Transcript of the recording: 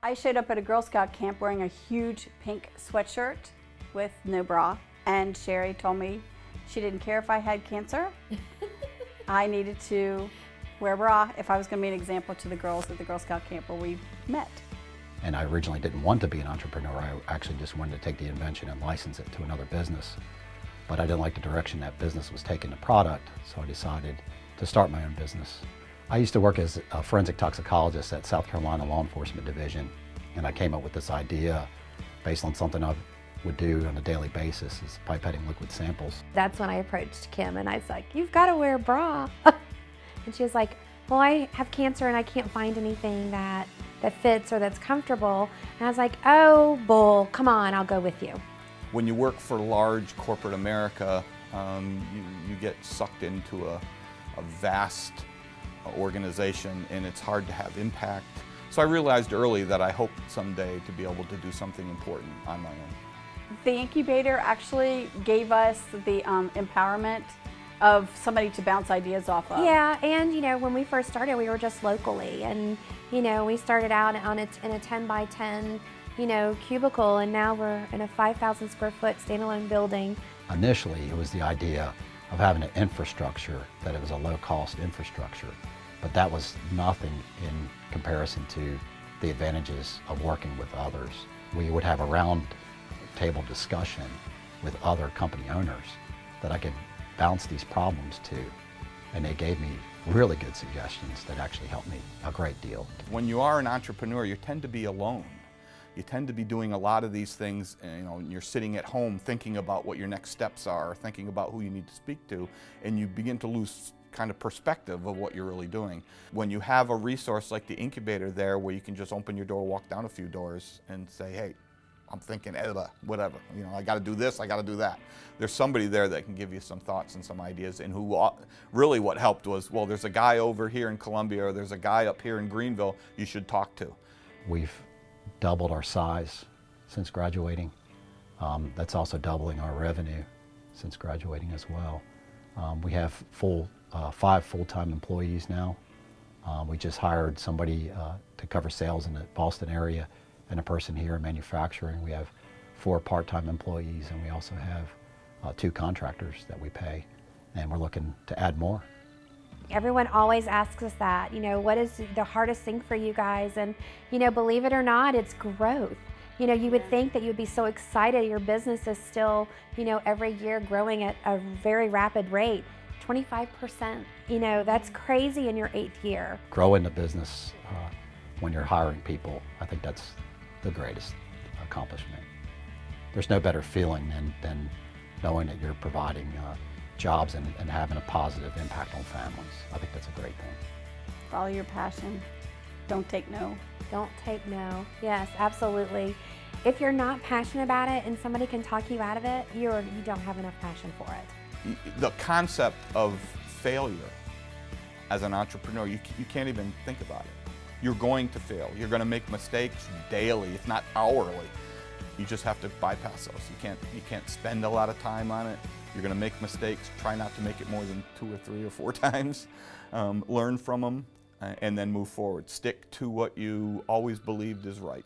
I showed up at a Girl Scout camp wearing a huge pink sweatshirt with no bra, and Sherry told me she didn't care if I had cancer. I needed to wear a bra if I was going to be an example to the girls at the Girl Scout camp where we met. And I originally didn't want to be an entrepreneur. I actually just wanted to take the invention and license it to another business. But I didn't like the direction that business was taking the product, so I decided to start my own business. I used to work as a forensic toxicologist at South Carolina Law Enforcement Division, and I came up with this idea based on something I would do on a daily basis, is pipetting liquid samples. That's when I approached Kim and I was like, "You've got to wear a bra." And she was like, "Well, I have cancer and I can't find anything that fits or that's comfortable." And I was like, "Oh, bull, come on, I'll go with you." When you work for large corporate America, you get sucked into a vast organization, and it's hard to have impact. So I realized early that I hoped someday to be able to do something important on my own. The incubator actually gave us the empowerment of somebody to bounce ideas off of. Yeah, and when we first started, we were just locally, and we started out in a 10 by 10 cubicle, and now we're in a 5,000 square foot standalone building. Initially, it was the idea of having an infrastructure, that it was a low-cost infrastructure, but that was nothing in comparison to the advantages of working with others. We would have a round table discussion with other company owners that I could bounce these problems to, and they gave me really good suggestions that actually helped me a great deal. When you are an entrepreneur, you tend to be alone. You tend to be doing a lot of these things, and you're sitting at home thinking about what your next steps are, thinking about who you need to speak to, and you begin to lose kind of perspective of what you're really doing. When you have a resource like the incubator there where you can just open your door, walk down a few doors and say, "Hey, I'm thinking whatever, I got to do this, I got to do that." There's somebody there that can give you some thoughts and some ideas, and who really what helped was, well, there's a guy over here in Columbia, or there's a guy up here in Greenville you should talk to. We've doubled our size since graduating. That's also doubling our revenue since graduating as well. We have 5 full-time employees now. We just hired somebody to cover sales in the Boston area, and a person here in manufacturing. We have 4 part-time employees, and we also have 2 contractors that we pay, and we're looking to add more. Everyone always asks us that, what is the hardest thing for you guys? And, believe it or not, it's growth. You would think that you'd be so excited. Your business is still, every year growing at a very rapid rate, 25%. That's crazy in your 8th year. Growing the business when you're hiring people, I think that's the greatest accomplishment. There's no better feeling than knowing that you're providing jobs and having a positive impact on families. I think that's a great thing. Follow your passion. Don't take no. Don't take no. Yes, absolutely. If you're not passionate about it and somebody can talk you out of it, you don't have enough passion for it. The concept of failure as an entrepreneur, you can't even think about it. You're going to fail. You're going to make mistakes daily, if not hourly. You just have to bypass those. You can't spend a lot of time on it. You're going to make mistakes. Try not to make it more than 2 or 3 or 4 times. Learn from them, and then move forward. Stick to what you always believed is right.